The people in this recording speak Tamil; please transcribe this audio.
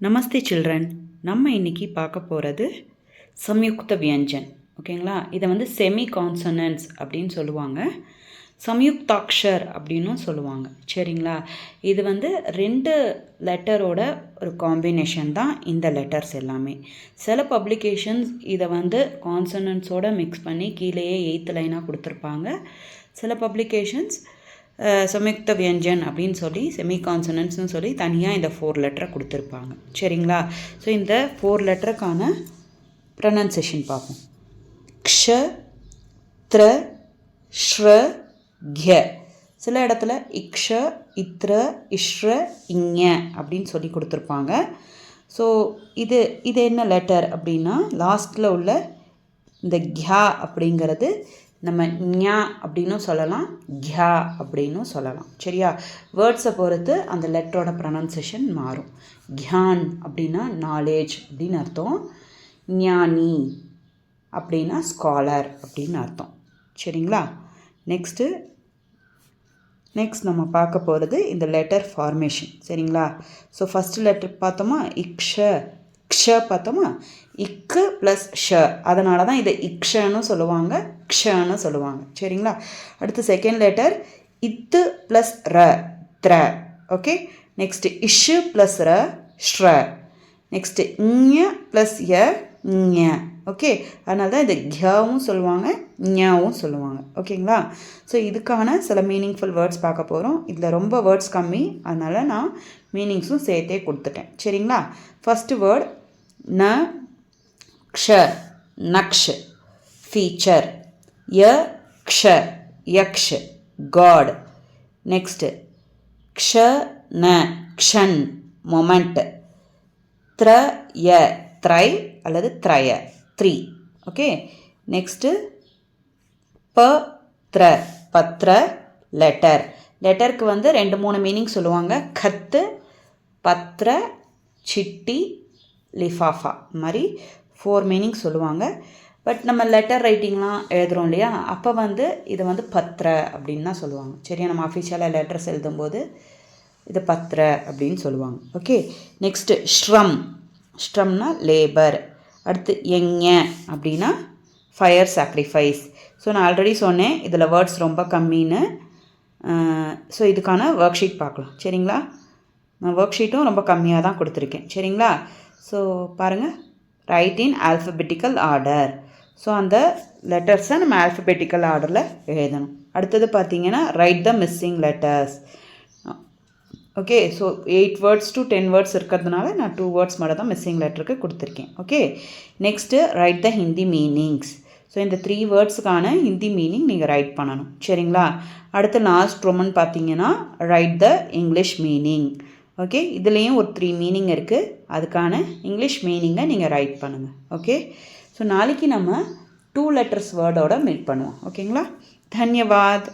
நமஸ்தே சில்ட்ரன். நம்ம இன்றைக்கி பார்க்க போகிறது சம்யுக்த வியஞ்சன். ஓகேங்களா? இதை வந்து செமி கான்சனன்ட்ஸ் அப்படின்னு சொல்லுவாங்க, சம்யுக்தாக்ஷர் அப்படின்னும் சொல்லுவாங்க. சரிங்களா? இது வந்து 2 லெட்டரோட ஒரு காம்பினேஷன் தான் இந்த லெட்டர்ஸ் எல்லாமே. சில பப்ளிகேஷன்ஸ் இதை வந்து கான்சனன்ட்ஸோடு மிக்ஸ் பண்ணி கீழேயே 8th லைனாக கொடுத்துருப்பாங்க. சில பப்ளிகேஷன்ஸ் சம்யுக்த வியஞ்சன் அப்படின்னு சொல்லி செமி கான்சனன்ட்ஸ்னு சொல்லி தனியாக இந்த 4 லெட்டரை கொடுத்துருப்பாங்க. சரிங்களா? ஸோ இந்த 4 லெட்டருக்கான ப்ரொனன்சியேஷன் பார்ப்போம். க்ஷ, த்ர, ஷ்ர, க்ய. சில இடத்துல இக்ஷ, இத்ர, இஷ்ர, இஞ அப்படின்னு சொல்லி கொடுத்துருப்பாங்க. ஸோ இது என்ன லெட்டர் அப்படின்னா, லாஸ்ட்டில் உள்ள இந்த க்யா அப்படிங்கிறது நம்ம ஞா அப்படின்னும் சொல்லலாம், க்யா அப்படின்னும் சொல்லலாம். சரியா? வேர்ட்ஸை பொறுத்து அந்த லெட்டரோட ப்ரொனன்சியேஷன் மாறும். கியான் அப்படின்னா நாலேஜ் அப்படின்னு அர்த்தம், ஞானி அப்படின்னா ஸ்காலர் அப்படின்னு அர்த்தம். சரிங்களா? நெக்ஸ்ட் நம்ம பார்க்க போகிறது இந்த லெட்டர் ஃபார்மேஷன். சரிங்களா? ஸோ ஃபஸ்ட்டு லெட்டர் பார்த்தோமா, இக்ஷ. க்ஷ பார்த்தோமா, இக்கு ப்ளஸ் ஷ, அதனால தான் இதை இக்ஷன்னு சொல்லுவாங்க, க்ஷன்னு சொல்லுவாங்க. சரிங்களா? அடுத்து செகண்ட் லெட்டர் இத்து ப்ளஸ் ர, த்ர. ஓகே. நெக்ஸ்ட்டு இஷு ப்ளஸ் ர, ஷ்ர. நெக்ஸ்ட்டு ஞ ப்ளஸ் ய, ஞ. ஓகே. அதனால தான் இதை கியாவும் சொல்லுவாங்க, ஞாவும் சொல்லுவாங்க. ஓகேங்களா? ஸோ இதுக்கான சில மீனிங்ஃபுல் வேர்ட்ஸ் பார்க்க போகிறோம். இதில் ரொம்ப வேர்ட்ஸ் கம்மி, அதனால் நான் மீனிங்ஸும் சேர்த்தே கொடுத்துட்டேன். சரிங்களா? ஃபஸ்ட்டு வேர்ட் ந, க்ஷ, நக்ஷ், ஃபீச்சர். ய, க்ஷ, யக்ஷ், காட். நெக்ஸ்ட்டு க்ஷ, ந, க்ஷன், மொமெண்ட். த்ர, ய, த்ரை அல்லது த்ரய, 3. ஓகே. நெக்ஸ்ட்டு ப, த்ர, பத்ர, லெட்டர். லெட்டருக்கு வந்து 2-3 மீனிங் சொல்லுவாங்க. கத்து, பத்ர, சிட்டி, லிஃபாஃபா, மாதிரி 4 மீனிங் சொல்லுவாங்க. பட் நம்ம லெட்டர் ரைட்டிங்லாம் எழுதுகிறோம் இல்லையா, அப்போ வந்து இதை வந்து பத்ர அப்படின்னு தான் சொல்லுவாங்க. சரியா? நம்ம அஃபிஷியலாக லெட்டர்ஸ் எழுதும்போது இது பத்ர அப்படின்னு சொல்லுவாங்க. ஓகே. நெக்ஸ்ட்டு ஸ்ரம். ஸ்ரம்னா லேபர். அடுத்து எங்க அப்படின்னா ஃபயர் சாக்ரிஃபைஸ். ஸோ நான் ஆல்ரெடி சொன்னேன் இதில் வேர்ட்ஸ் ரொம்ப கம்மின்னு. ஸோ இதுக்கான ஒர்க் ஷீட் பார்க்கலாம். சரிங்களா? நான் ஒர்க் ஷீட்டும் ரொம்ப கம்மியாக தான் கொடுத்துருக்கேன். சரிங்களா? ஸோ பாருங்கள், ரைட் இன் ஆல்ஃபபெட்டிக்கல் ஆர்டர். ஸோ அந்த லெட்டர்ஸை நம்ம ஆல்ஃபபெட்டிக்கல் ஆர்டரில் எழுதணும். அடுத்தது பார்த்தீங்கன்னா right the missing letters. Okay. So 8 words to 10 words இருக்கிறதுனால நான் 2 வேர்ட்ஸ் மட்டும் தான் மிஸ்ஸிங் லெட்டருக்கு கொடுத்துருக்கேன். ஓகே. நெக்ஸ்ட்டு ரைட் த ஹிந்தி மீனிங்ஸ். ஸோ இந்த 3 வேர்ட்ஸுக்கான ஹிந்தி மீனிங் நீங்கள் ரைட் பண்ணணும். சரிங்களா? அடுத்து லாஸ்ட் ரொமன் பார்த்தீங்கன்னா ரைட் த இங்கிலீஷ் மீனிங். ஓகே. இதுலேயும் ஒரு 3 மீனிங் இருக்குது, அதுக்கான இங்கிலீஷ் மீனிங்கை நீங்கள் ரைட் பண்ணுங்கள். ஓகே. ஸோ நாளைக்கு நம்ம 2 லெட்டர்ஸ் வேர்டோட மீட் பண்ணுவோம். ஓகேங்களா? தன்யவாத்.